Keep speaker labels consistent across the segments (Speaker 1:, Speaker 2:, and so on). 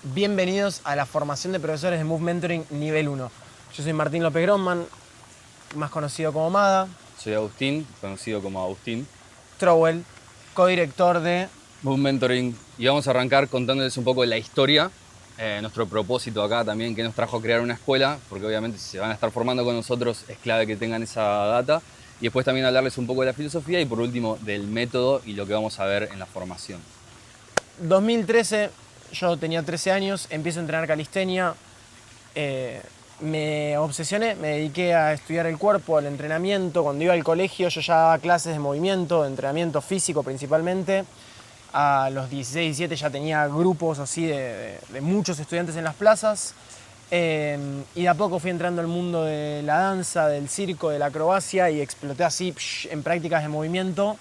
Speaker 1: Bienvenidos a la formación de profesores de Move Mentoring nivel 1. Yo soy Martín López Grossman, más conocido como Mada.
Speaker 2: Soy Agustín, conocido como Agustín.
Speaker 1: Trowell, codirector de...
Speaker 2: Move Mentoring. Y vamos a arrancar contándoles un poco de la historia, nuestro propósito acá también, que nos trajo a crear una escuela, porque obviamente si se van a estar formando con nosotros es clave que tengan esa data. Y después también hablarles un poco de la filosofía y por último del método y lo que vamos a ver en la formación.
Speaker 1: 2013, yo tenía 13 años, empiezo a entrenar calistenia. Me obsesioné, me dediqué a estudiar el cuerpo, al entrenamiento. Cuando iba al colegio yo ya daba clases de movimiento, de entrenamiento físico principalmente. A los 16, 17 ya tenía grupos así de muchos estudiantes en las plazas. Y de a poco fui entrando al mundo de la danza, del circo, de la acrobacia y exploté así en prácticas de movimiento.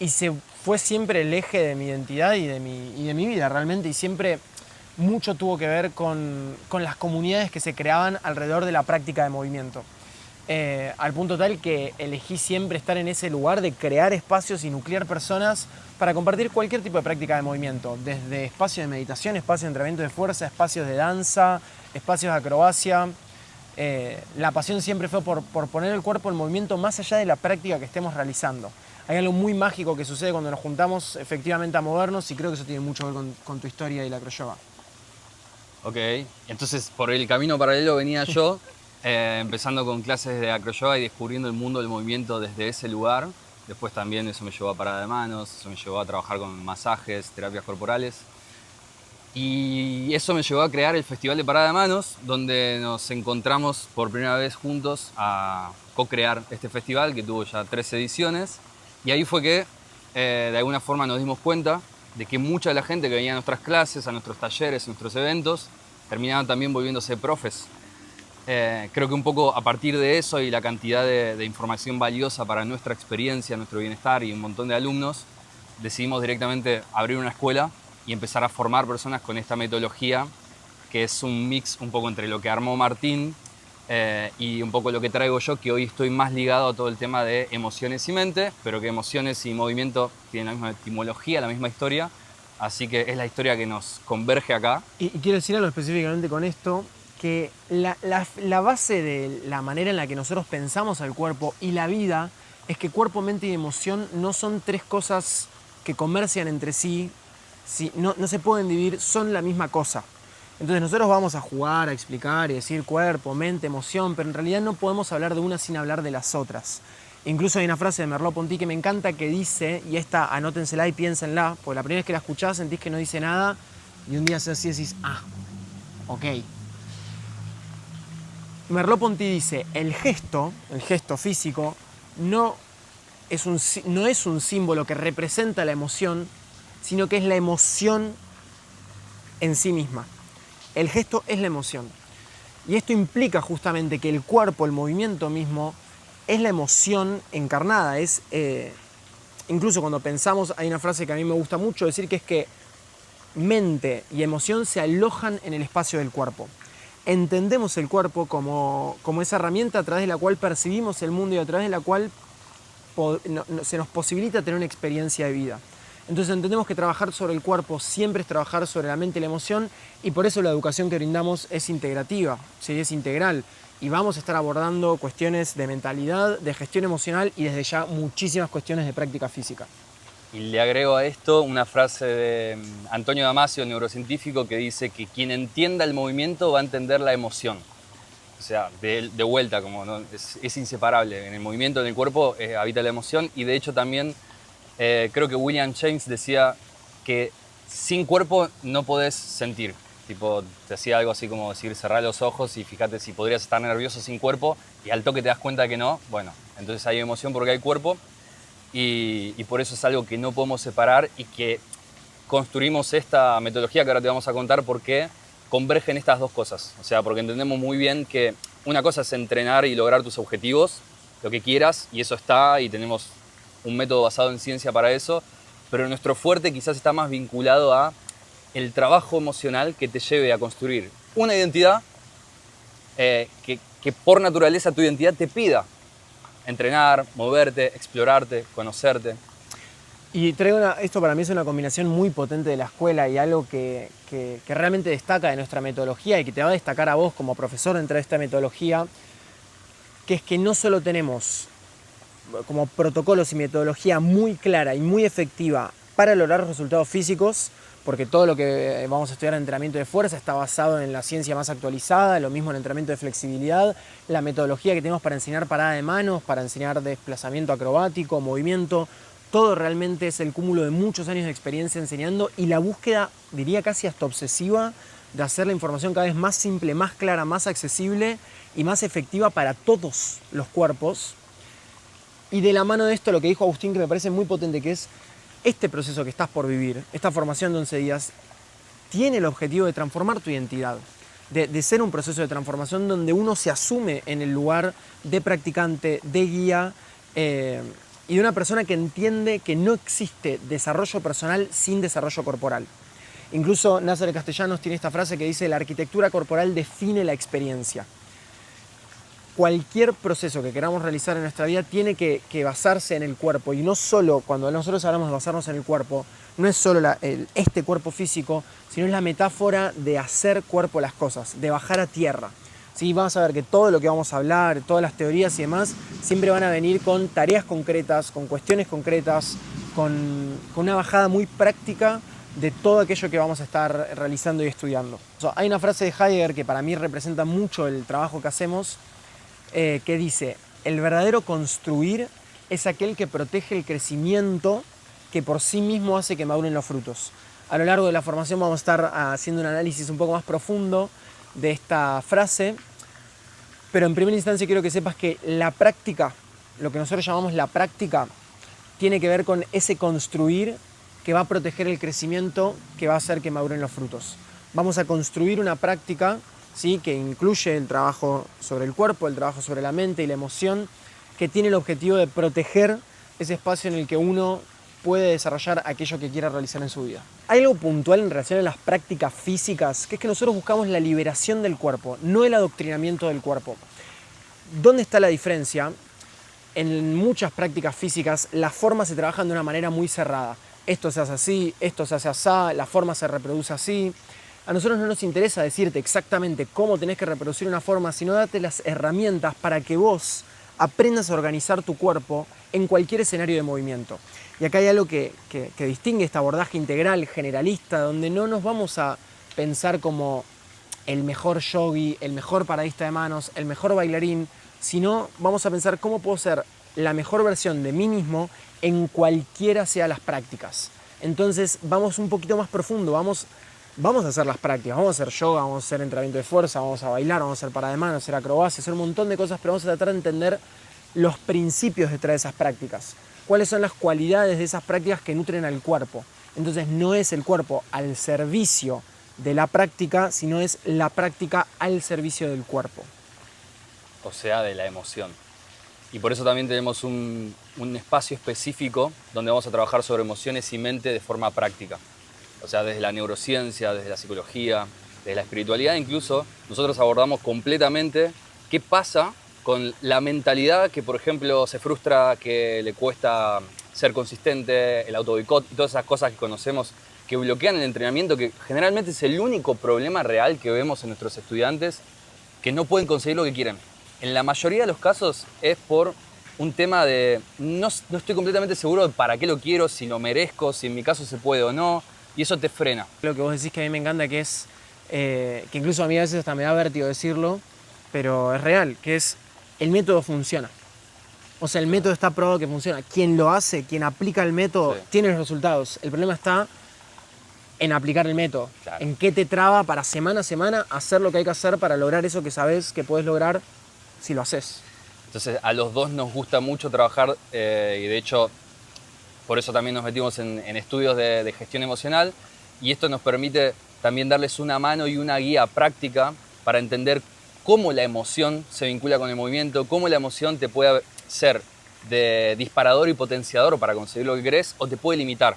Speaker 1: Y se fue siempre el eje de mi identidad y de mi vida realmente. Y siempre mucho tuvo que ver con las comunidades que se creaban alrededor de la práctica de movimiento. Al punto tal que elegí siempre estar en ese lugar de crear espacios y nuclear personas para compartir cualquier tipo de práctica de movimiento, desde espacios de meditación, espacios de entrenamiento de fuerza, espacios de danza, espacios de acrobacia. La pasión siempre fue por poner el cuerpo en movimiento más allá de la práctica que estemos realizando. Hay algo muy mágico que sucede cuando nos juntamos efectivamente a movernos y creo que eso tiene mucho que ver con tu historia y la acroyoga.
Speaker 2: Ok, entonces por el camino paralelo venía yo, empezando con clases de acroyoga y descubriendo el mundo del movimiento desde ese lugar. Después también eso me llevó a parada de manos, eso me llevó a trabajar con masajes, terapias corporales. Y eso me llevó a crear el Festival de Parada de Manos, donde nos encontramos por primera vez juntos a co-crear este festival que tuvo ya 3 ediciones. Y ahí fue que de alguna forma nos dimos cuenta de que mucha de la gente que venía a nuestras clases, a nuestros talleres, a nuestros eventos, terminaban también volviéndose profes. Creo que un poco a partir de eso y la cantidad de información valiosa para nuestra experiencia, nuestro bienestar y un montón de alumnos, decidimos directamente abrir una escuela y empezar a formar personas con esta metodología, que es un mix un poco entre lo que armó Martín y un poco lo que traigo yo, que hoy estoy más ligado a todo el tema de emociones y mente, pero que emociones y movimiento tienen la misma etimología, la misma historia, así que es la historia que nos converge acá.
Speaker 1: Y quiero decir algo específicamente con esto, que la base de la manera en la que nosotros pensamos al cuerpo y la vida es que cuerpo, mente y emoción no son tres cosas que comercian entre sí, no se pueden dividir, son la misma cosa. Entonces nosotros vamos a jugar, a explicar y decir cuerpo, mente, emoción, pero en realidad no podemos hablar de una sin hablar de las otras. Incluso hay una frase de Merleau-Ponty que me encanta que dice, y esta anótensela y piénsenla, porque la primera vez que la escuchás sentís que no dice nada y un día haces así y decís, ah, ok. Merleau-Ponty dice, el gesto físico, no es un símbolo que representa la emoción, sino que es la emoción en sí misma. El gesto es la emoción. Y esto implica justamente que el cuerpo, el movimiento mismo, es la emoción encarnada. Incluso cuando pensamos, hay una frase que a mí me gusta mucho decir, que es que mente y emoción se alojan en el espacio del cuerpo. Entendemos el cuerpo como esa herramienta a través de la cual percibimos el mundo y a través de la cual se nos posibilita tener una experiencia de vida. Entonces entendemos que trabajar sobre el cuerpo siempre es trabajar sobre la mente y la emoción, y por eso la educación que brindamos es integrativa, ¿sí? Es integral. Y vamos a estar abordando cuestiones de mentalidad, de gestión emocional y desde ya muchísimas cuestiones de práctica física.
Speaker 2: Y le agrego a esto una frase de Antonio Damasio, neurocientífico, que dice que quien entienda el movimiento va a entender la emoción. O sea, de vuelta, como ¿no? es inseparable. En el movimiento, en el cuerpo, habita la emoción. Y de hecho también creo que William James decía que sin cuerpo no podés sentir. Tipo, te hacía algo así como decir, cerrá los ojos y fíjate si podrías estar nervioso sin cuerpo, y al toque te das cuenta que no, bueno, entonces hay emoción porque hay cuerpo. Y por eso es algo que no podemos separar y que construimos esta metodología que ahora te vamos a contar porque convergen estas dos cosas. O sea, porque entendemos muy bien que una cosa es entrenar y lograr tus objetivos, lo que quieras, y eso está, y tenemos un método basado en ciencia para eso, pero nuestro fuerte quizás está más vinculado a el trabajo emocional que te lleve a construir una identidad que por naturaleza tu identidad te pida entrenar, moverte, explorarte, conocerte.
Speaker 1: Y esto para mí es una combinación muy potente de la escuela y algo que realmente destaca de nuestra metodología y que te va a destacar a vos como profesor dentro de esta metodología, que es que no solo tenemos como protocolos y metodología muy clara y muy efectiva para lograr resultados físicos, porque todo lo que vamos a estudiar en entrenamiento de fuerza está basado en la ciencia más actualizada, lo mismo en entrenamiento de flexibilidad, la metodología que tenemos para enseñar parada de manos, para enseñar desplazamiento acrobático, movimiento, todo realmente es el cúmulo de muchos años de experiencia enseñando y la búsqueda, diría casi hasta obsesiva, de hacer la información cada vez más simple, más clara, más accesible y más efectiva para todos los cuerpos. Y de la mano de esto, lo que dijo Agustín, que me parece muy potente, que es este proceso que estás por vivir, esta formación de 11 días, tiene el objetivo de transformar tu identidad, de ser un proceso de transformación donde uno se asume en el lugar de practicante, de guía y de una persona que entiende que no existe desarrollo personal sin desarrollo corporal. Incluso Nasser Castellanos tiene esta frase que dice: la arquitectura corporal define la experiencia. Cualquier proceso que queramos realizar en nuestra vida tiene que basarse en el cuerpo, y no solo, cuando nosotros hablamos de basarnos en el cuerpo, no es solo este cuerpo físico, sino es la metáfora de hacer cuerpo las cosas, de bajar a tierra. ¿Sí? Vamos a ver que todo lo que vamos a hablar, todas las teorías y demás, siempre van a venir con tareas concretas, con cuestiones concretas, con una bajada muy práctica de todo aquello que vamos a estar realizando y estudiando. Hay una frase de Heidegger que para mí representa mucho el trabajo que hacemos, que dice: el verdadero construir es aquel que protege el crecimiento que por sí mismo hace que maduren los frutos. A lo largo de la formación vamos a estar haciendo un análisis un poco más profundo de esta frase, pero en primera instancia quiero que sepas que la práctica, lo que nosotros llamamos la práctica, tiene que ver con ese construir que va a proteger el crecimiento que va a hacer que maduren los frutos. Vamos a construir una práctica, ¿sí?, que incluye el trabajo sobre el cuerpo, el trabajo sobre la mente y la emoción, que tiene el objetivo de proteger ese espacio en el que uno puede desarrollar aquello que quiera realizar en su vida. Hay algo puntual en relación a las prácticas físicas, que es que nosotros buscamos la liberación del cuerpo, no el adoctrinamiento del cuerpo. ¿Dónde está la diferencia? En muchas prácticas físicas las formas se trabajan de una manera muy cerrada. Esto se hace así, esto se hace así, la forma se reproduce así. A nosotros no nos interesa decirte exactamente cómo tenés que reproducir una forma, sino darte las herramientas para que vos aprendas a organizar tu cuerpo en cualquier escenario de movimiento. Y acá hay algo que distingue este abordaje integral, generalista, donde no nos vamos a pensar como el mejor yogi, el mejor paradista de manos, el mejor bailarín, sino vamos a pensar cómo puedo ser la mejor versión de mí mismo en cualquiera sea las prácticas. Entonces vamos un poquito más profundo, vamos a hacer las prácticas, vamos a hacer yoga, vamos a hacer entrenamiento de fuerza, vamos a bailar, vamos a hacer parada de manos, hacer acrobacia, hacer un montón de cosas, pero vamos a tratar de entender los principios detrás de esas prácticas. Cuáles son las cualidades de esas prácticas que nutren al cuerpo. Entonces no es el cuerpo al servicio de la práctica, sino es la práctica al servicio del cuerpo.
Speaker 2: O sea, de la emoción. Y por eso también tenemos un espacio específico donde vamos a trabajar sobre emociones y mente de forma práctica. O sea, desde la neurociencia, desde la psicología, desde la espiritualidad incluso, nosotros abordamos completamente qué pasa con la mentalidad que, por ejemplo, se frustra, que le cuesta ser consistente, el autoboicot y todas esas cosas que conocemos que bloquean el entrenamiento, que generalmente es el único problema real que vemos en nuestros estudiantes, que no pueden conseguir lo que quieren. En la mayoría de los casos es por un tema de no estoy completamente seguro de para qué lo quiero, si lo merezco, si en mi caso se puede o no, y eso te frena.
Speaker 1: Lo que vos decís que a mí me encanta, que es, que incluso a mí a veces hasta me da vértigo decirlo, pero es real, que es el método funciona. O sea, el método está probado que funciona. Quien lo hace, quien aplica el método, sí, tiene los resultados. El problema está en aplicar el método. Claro. En qué te traba para semana a semana hacer lo que hay que hacer para lograr eso que sabes que puedes lograr si lo haces.
Speaker 2: Entonces, a los dos nos gusta mucho trabajar y de hecho, por eso también nos metimos en estudios de gestión emocional, y esto nos permite también darles una mano y una guía práctica para entender cómo la emoción se vincula con el movimiento, cómo la emoción te puede ser de disparador y potenciador para conseguir lo que querés o te puede limitar.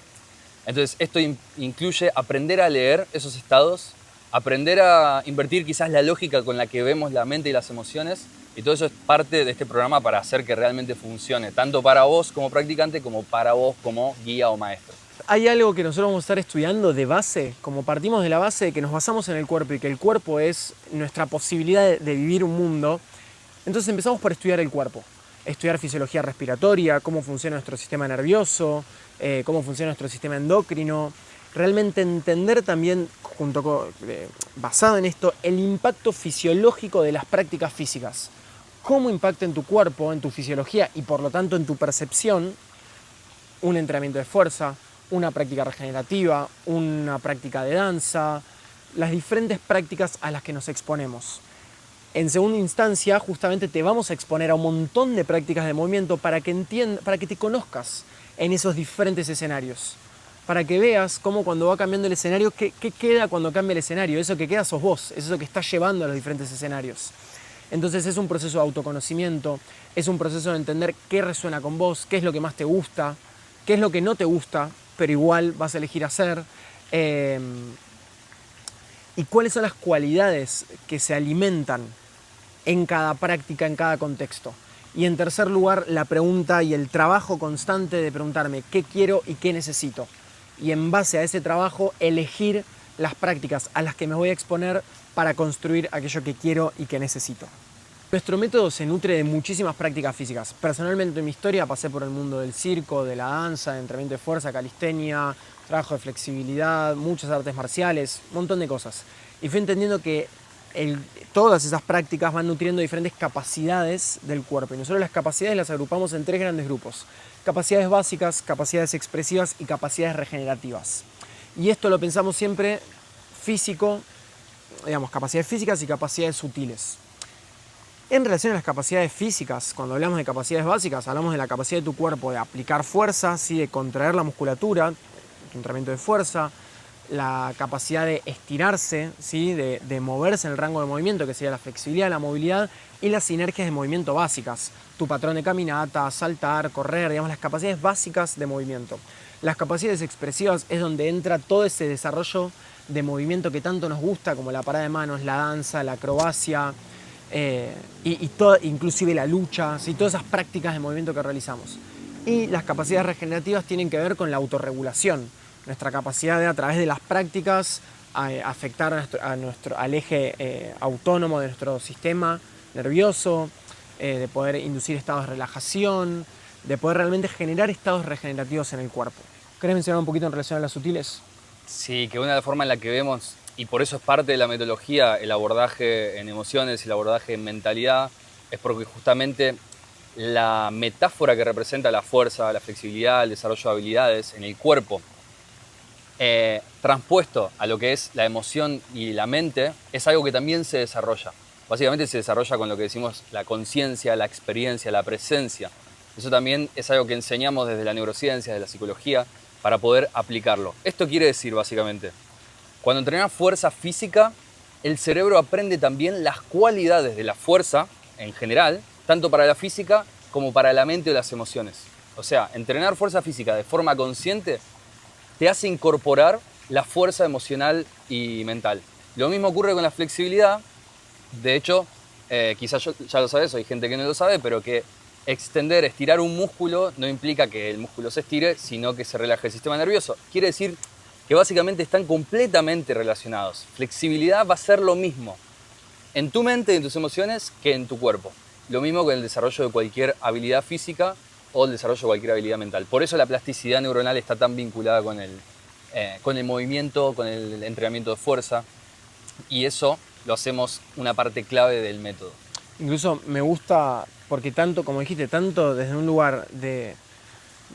Speaker 2: Entonces esto incluye aprender a leer esos estados, aprender a invertir quizás la lógica con la que vemos la mente y las emociones Y todo eso es parte de este programa para hacer que realmente funcione, tanto para vos como practicante, como para vos como guía o maestro.
Speaker 1: Hay algo que nosotros vamos a estar estudiando de base, como partimos de la base de que nos basamos en el cuerpo y que el cuerpo es nuestra posibilidad de vivir un mundo. Entonces empezamos por estudiar el cuerpo, estudiar fisiología respiratoria, cómo funciona nuestro sistema nervioso, cómo funciona nuestro sistema endocrino, realmente entender también, basado en esto, el impacto fisiológico de las prácticas físicas, cómo impacta en tu cuerpo, en tu fisiología y por lo tanto en tu percepción un entrenamiento de fuerza, una práctica regenerativa, una práctica de danza, las diferentes prácticas a las que nos exponemos. En segunda instancia, justamente te vamos a exponer a un montón de prácticas de movimiento para que te conozcas en esos diferentes escenarios. Para que veas cómo cuando va cambiando el escenario, qué queda cuando cambia el escenario. Eso que queda sos vos, eso que estás llevando a los diferentes escenarios. Entonces es un proceso de autoconocimiento, es un proceso de entender qué resuena con vos, qué es lo que más te gusta, qué es lo que no te gusta, pero igual vas a elegir hacer. Y cuáles son las cualidades que se alimentan en cada práctica, en cada contexto. Y en tercer lugar, la pregunta y el trabajo constante de preguntarme qué quiero y qué necesito. Y en base a ese trabajo, elegir las prácticas a las que me voy a exponer para construir aquello que quiero y que necesito. Nuestro método se nutre de muchísimas prácticas físicas. Personalmente en mi historia pasé por el mundo del circo, de la danza, de entrenamiento de fuerza, calistenia, trabajo de flexibilidad, muchas artes marciales, un montón de cosas. Y fui entendiendo que todas esas prácticas van nutriendo diferentes capacidades del cuerpo. Y nosotros las capacidades las agrupamos en 3 grandes grupos. Capacidades básicas, capacidades expresivas y capacidades regenerativas. Y esto lo pensamos siempre físico, digamos, capacidades físicas y capacidades sutiles. En relación a las capacidades físicas, cuando hablamos de capacidades básicas, hablamos de la capacidad de tu cuerpo de aplicar fuerza, ¿sí? De contraer la musculatura, tu entrenamiento de fuerza, la capacidad de estirarse, ¿sí? de moverse en el rango de movimiento, que sería la flexibilidad, la movilidad, y las sinergias de movimiento básicas, tu patrón de caminata, saltar, correr, digamos, las capacidades básicas de movimiento. Las capacidades expresivas es donde entra todo ese desarrollo de movimiento que tanto nos gusta, como la parada de manos, la danza, la acrobacia, inclusive la lucha, ¿sí? Todas esas prácticas de movimiento que realizamos. Y las capacidades regenerativas tienen que ver con la autorregulación, nuestra capacidad de, a través de las prácticas, afectar al eje autónomo de nuestro sistema nervioso, de poder inducir estados de relajación, de poder realmente generar estados regenerativos en el cuerpo. ¿Querés mencionar un poquito en relación a las sutiles?
Speaker 2: Sí, que una de las formas en la que vemos, y por eso es parte de la metodología, el abordaje en emociones, el abordaje en mentalidad, es porque justamente la metáfora que representa la fuerza, la flexibilidad, el desarrollo de habilidades en el cuerpo, transpuesto a lo que es la emoción y la mente, es algo que también se desarrolla. Básicamente se desarrolla con lo que decimos la conciencia, la experiencia, la presencia. Eso también es algo que enseñamos desde la neurociencia, desde la psicología, para poder aplicarlo. Esto quiere decir, básicamente, cuando entrenamos fuerza física, el cerebro aprende también las cualidades de la fuerza en general, tanto para la física como para la mente o las emociones. O sea, entrenar fuerza física de forma consciente te hace incorporar la fuerza emocional y mental. Lo mismo ocurre con la flexibilidad. De hecho, quizás ya lo sabes, hay gente que no lo sabe, pero que extender, estirar un músculo no implica que el músculo se estire, sino que se relaje el sistema nervioso. Quiere decir que básicamente están completamente relacionados. Flexibilidad va a ser lo mismo en tu mente y en tus emociones que en tu cuerpo. Lo mismo con el desarrollo de cualquier habilidad física o el desarrollo de cualquier habilidad mental. Por eso la plasticidad neuronal está tan vinculada con el movimiento, con el entrenamiento de fuerza, y eso lo hacemos una parte clave del método.
Speaker 1: Incluso me gusta, porque tanto, como dijiste, tanto desde un lugar de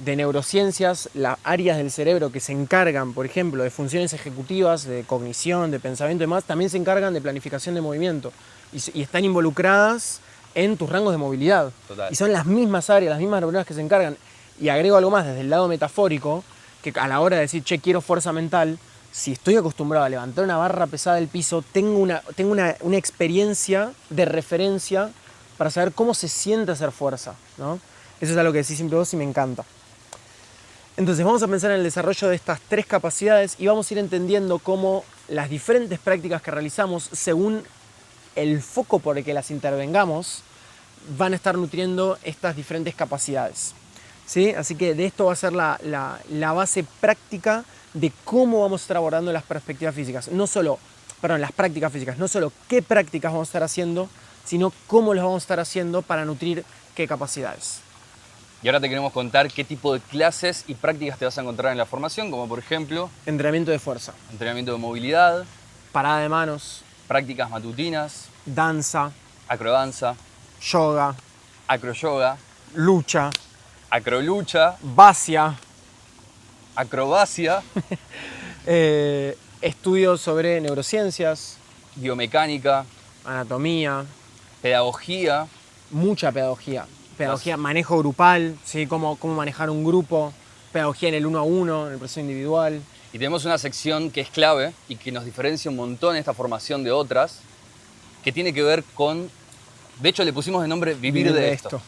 Speaker 1: neurociencias, las áreas del cerebro que se encargan, por ejemplo, de ejecutivas, de cognición, de pensamiento y demás, también se encargan de planificación de movimiento y están involucradas en tus rangos de movilidad.
Speaker 2: Total.
Speaker 1: Y son las mismas áreas, las mismas neuronas que se encargan. Y agrego algo más desde el lado metafórico, que a la hora de decir, che, quiero fuerza mental, si estoy acostumbrado a levantar una barra pesada del piso, tengo una experiencia de referencia para saber cómo se siente hacer fuerza, ¿no? Eso es algo que decís siempre vos y me encanta. Entonces vamos a pensar en el desarrollo de estas 3 capacidades y vamos a ir entendiendo cómo las diferentes prácticas que realizamos, según el foco por el que las intervengamos, van a estar nutriendo estas diferentes capacidades. ¿Sí? Así que de esto va a ser la base práctica de cómo vamos a estar abordando las perspectivas físicas. Las prácticas físicas. No solo qué prácticas vamos a estar haciendo, sino cómo las vamos a estar haciendo para nutrir qué capacidades.
Speaker 2: Y ahora te queremos contar qué tipo de clases y prácticas te vas a encontrar en la formación, como por ejemplo...
Speaker 1: Entrenamiento de fuerza.
Speaker 2: Entrenamiento de movilidad.
Speaker 1: Parada de manos.
Speaker 2: Prácticas matutinas.
Speaker 1: Danza.
Speaker 2: Acrodanza.
Speaker 1: Yoga.
Speaker 2: Acroyoga.
Speaker 1: Lucha.
Speaker 2: Acrolucha.
Speaker 1: Vacia.
Speaker 2: Acrobacia.
Speaker 1: Estudios sobre neurociencias.
Speaker 2: Biomecánica.
Speaker 1: Anatomía.
Speaker 2: Pedagogía.
Speaker 1: Mucha pedagogía. Pedagogía, manejo grupal, ¿sí? Cómo manejar un grupo. Pedagogía en el 1 a 1, en el proceso individual.
Speaker 2: Y tenemos una sección que es clave y que nos diferencia un montón esta formación de otras, que tiene que ver con, de hecho le pusimos de nombre Vivir de esto.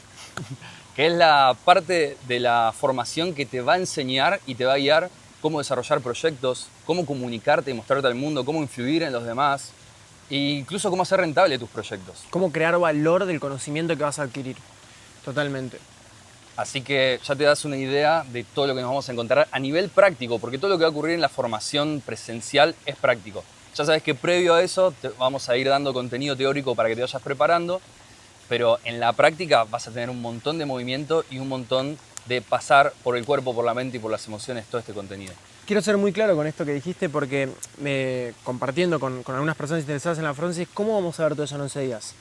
Speaker 2: Que es la parte de la formación que te va a enseñar y te va a guiar cómo desarrollar proyectos, cómo comunicarte y mostrarte al mundo, cómo influir en los demás e incluso cómo hacer rentable tus proyectos.
Speaker 1: Cómo crear valor del conocimiento que vas a adquirir. Totalmente.
Speaker 2: Así que ya te das una idea de todo lo que nos vamos a encontrar a nivel práctico, porque todo lo que va a ocurrir en la formación presencial es práctico. Ya sabes que previo a eso te vamos a ir dando contenido teórico para que te vayas preparando, pero en la práctica vas a tener un montón de movimiento y un montón de pasar por el cuerpo, por la mente y por las emociones todo este contenido.
Speaker 1: Quiero ser muy claro con esto que dijiste porque compartiendo con algunas personas interesadas en la Francis, ¿cómo vamos a ver todo eso en 11 días?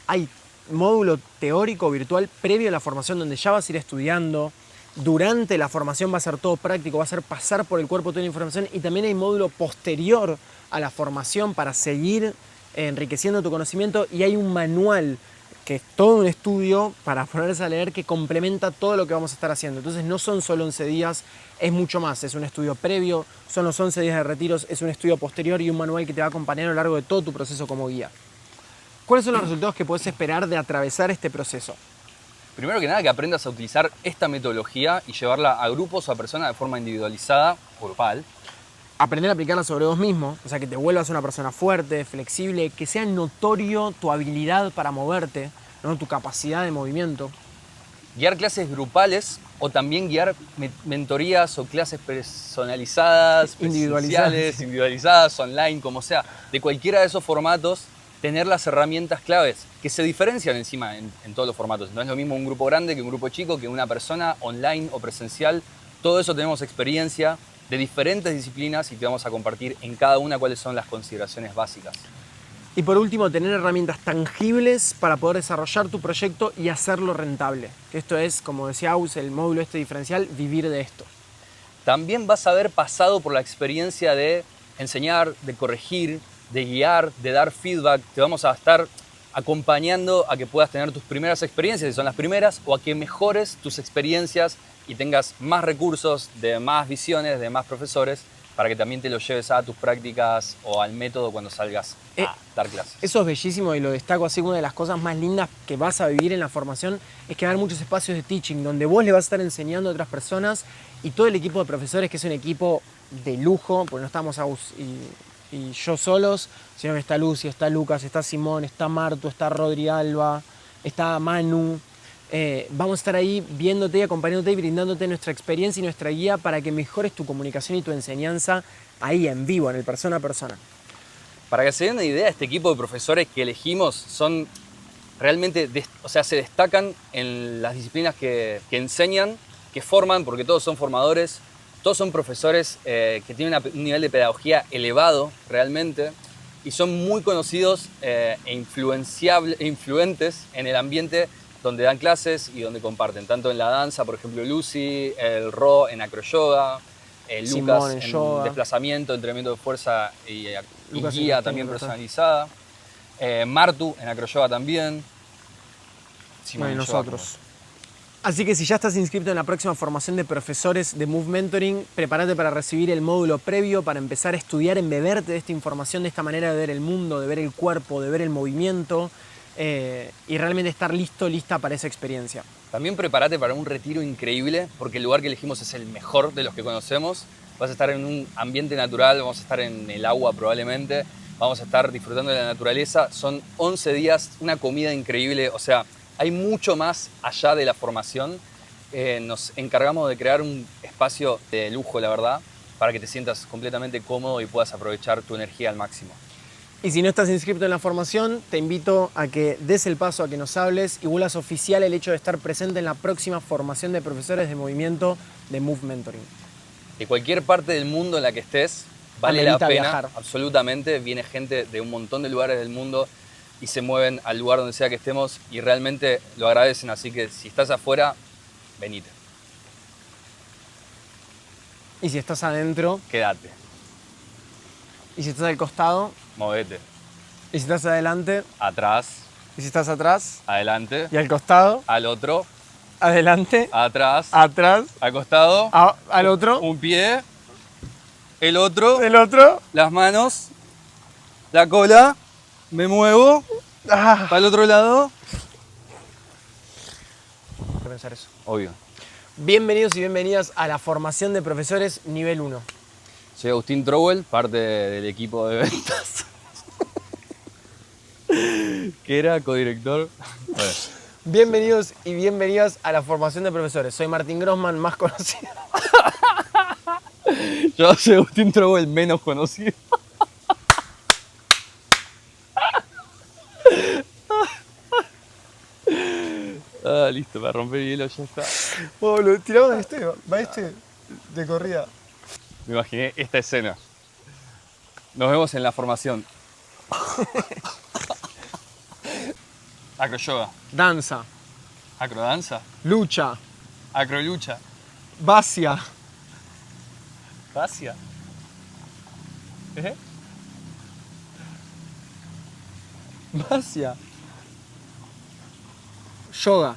Speaker 1: Hay módulo teórico virtual previo a la formación donde ya vas a ir estudiando. Durante la formación va a ser todo práctico, va a ser pasar por el cuerpo toda la información, y también hay módulo posterior a la formación para seguir enriqueciendo tu conocimiento, y hay un manual que es todo un estudio para ponerse a leer que complementa todo lo que vamos a estar haciendo. Entonces no son solo 11 días, es mucho más. Es un estudio previo, son los 11 días de retiros, es un estudio posterior y un manual que te va a acompañar a lo largo de todo tu proceso como guía. ¿Cuáles son los resultados que puedes esperar de atravesar este proceso?
Speaker 2: Primero que nada, que aprendas a utilizar esta metodología y llevarla a grupos o a personas de forma individualizada o grupal.
Speaker 1: Aprender a aplicarla sobre vos mismo, o sea, que te vuelvas una persona fuerte, flexible, que sea notorio tu habilidad para moverte, ¿no? Tu capacidad de movimiento.
Speaker 2: Guiar clases grupales o también guiar mentorías o clases personalizadas, individualizadas, online, como sea. De cualquiera de esos formatos, tener las herramientas claves que se diferencian encima en todos los formatos. No es lo mismo un grupo grande que un grupo chico, que una persona online o presencial. Todo eso tenemos experiencia de diferentes disciplinas y te vamos a compartir en cada una cuáles son las consideraciones básicas.
Speaker 1: Y por último, tener herramientas tangibles para poder desarrollar tu proyecto y hacerlo rentable. Esto es, como decía Aus, el módulo este diferencial, vivir de esto.
Speaker 2: También vas a haber pasado por la experiencia de enseñar, de corregir, de guiar, de dar feedback. Te vamos a estar acompañando a que puedas tener tus primeras experiencias, si son las primeras, o a que mejores tus experiencias y tengas más recursos, de más visiones, de más profesores, para que también te lo lleves a tus prácticas o al método cuando salgas a dar clases.
Speaker 1: Eso es bellísimo y lo destaco así. Una de las cosas más lindas que vas a vivir en la formación es que va a haber muchos espacios de teaching donde vos le vas a estar enseñando a otras personas, y todo el equipo de profesores, que es un equipo de lujo, porque no estamos Aus y yo solos, sino que está Lucy, está Lucas, está Simón, está Martu, está Rodri Alba, está Manu. Vamos a estar ahí viéndote y acompañándote y brindándote nuestra experiencia y nuestra guía para que mejores tu comunicación y tu enseñanza ahí en vivo, en el persona a persona.
Speaker 2: Para que se den una idea, este equipo de profesores que elegimos son realmente, se destacan en las disciplinas que enseñan, que forman, porque todos son formadores, todos son profesores que tienen un nivel de pedagogía elevado realmente, y son muy conocidos e influentes en el ambiente donde dan clases y donde comparten, tanto en la danza, por ejemplo Lucy, el Ro en acroyoga, Lucas en
Speaker 1: yoga,
Speaker 2: desplazamiento, entrenamiento de fuerza y
Speaker 1: Lucas
Speaker 2: guía también personalizada, Martu en acroyoga también,
Speaker 1: Simón y nosotros. Así que si ya estás inscrito en la próxima formación de profesores de Move Mentoring, prepárate para recibir el módulo previo, para empezar a estudiar, embeberte de esta información, de esta manera de ver el mundo, de ver el cuerpo, de ver el movimiento, y realmente estar listo, lista para esa experiencia.
Speaker 2: También prepárate para un retiro increíble, porque el lugar que elegimos es el mejor de los que conocemos. Vas a estar en un ambiente natural, vamos a estar en el agua probablemente, vamos a estar disfrutando de la naturaleza. Son 11 días, una comida increíble, o sea, hay mucho más allá de la formación. Nos encargamos de crear un espacio de lujo, la verdad, para que te sientas completamente cómodo y puedas aprovechar tu energía al máximo.
Speaker 1: Y si no estás inscrito en la formación, te invito a que des el paso a que nos hables y vuelvas oficial el hecho de estar presente en la próxima formación de profesores de movimiento de Move Mentoring.
Speaker 2: De cualquier parte del mundo en la que estés, vale la
Speaker 1: Amerita
Speaker 2: pena,
Speaker 1: viajar.
Speaker 2: absolutamente. Viene gente de un montón de lugares del mundo y se mueven al lugar donde sea que estemos y realmente lo agradecen. Así que si estás afuera, venite,
Speaker 1: Y si estás adentro,
Speaker 2: quédate,
Speaker 1: y si estás al costado,
Speaker 2: movete,
Speaker 1: y si estás adelante,
Speaker 2: atrás,
Speaker 1: y si estás atrás,
Speaker 2: adelante,
Speaker 1: y al costado,
Speaker 2: al otro,
Speaker 1: adelante,
Speaker 2: atrás,
Speaker 1: atrás,
Speaker 2: al costado,
Speaker 1: al otro,
Speaker 2: un pie, el otro,
Speaker 1: el otro.
Speaker 2: las manos, la cola, me muevo
Speaker 1: Ah.
Speaker 2: para el otro lado.
Speaker 1: Hay que pensar eso.
Speaker 2: Obvio.
Speaker 1: Bienvenidos y bienvenidas a la formación de profesores nivel 1.
Speaker 2: Soy Agustín Trowell, parte del equipo de ventas. Que era codirector. Bueno,
Speaker 1: Bienvenidos y bienvenidas a la formación de profesores. Soy Martín Grossman, más conocido.
Speaker 2: yo soy Agustín Trowell, menos conocido. Ah, listo, para romper el hielo ya está.
Speaker 1: Oh, lo tiramos va de corrida.
Speaker 2: Me imaginé esta escena. Nos vemos en la formación. Acroyoga,
Speaker 1: Danza,
Speaker 2: acrodanza,
Speaker 1: lucha,
Speaker 2: acrolucha,
Speaker 1: vacia,
Speaker 2: fascia. ¿Eh?
Speaker 1: vacia, yoga,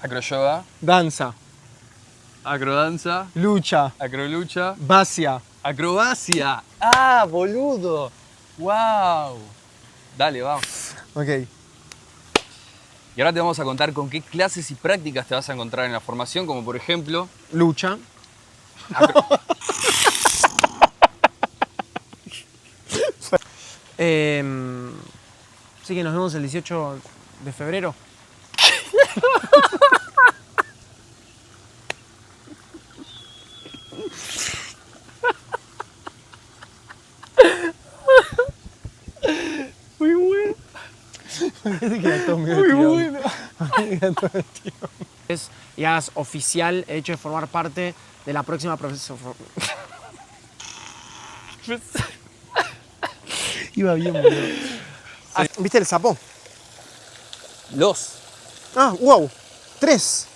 Speaker 2: Acroyoga,
Speaker 1: danza,
Speaker 2: acrodanza,
Speaker 1: lucha,
Speaker 2: acrolucha,
Speaker 1: vacia.
Speaker 2: acrobacia. ¡Ah, boludo! ¡Wow! Dale, vamos.
Speaker 1: Ok.
Speaker 2: Y ahora te vamos a contar con qué clases y prácticas te vas a encontrar en la formación, como por ejemplo...
Speaker 1: Lucha. Sí que nos vemos el 18 de febrero.
Speaker 2: Muy bueno.
Speaker 1: Muy
Speaker 2: bueno.
Speaker 1: Y hagas oficial el hecho de formar parte de la próxima profesor. Iba bien, boludo. ¿Viste el sapo?
Speaker 2: Los.
Speaker 1: Ah, wow. 3.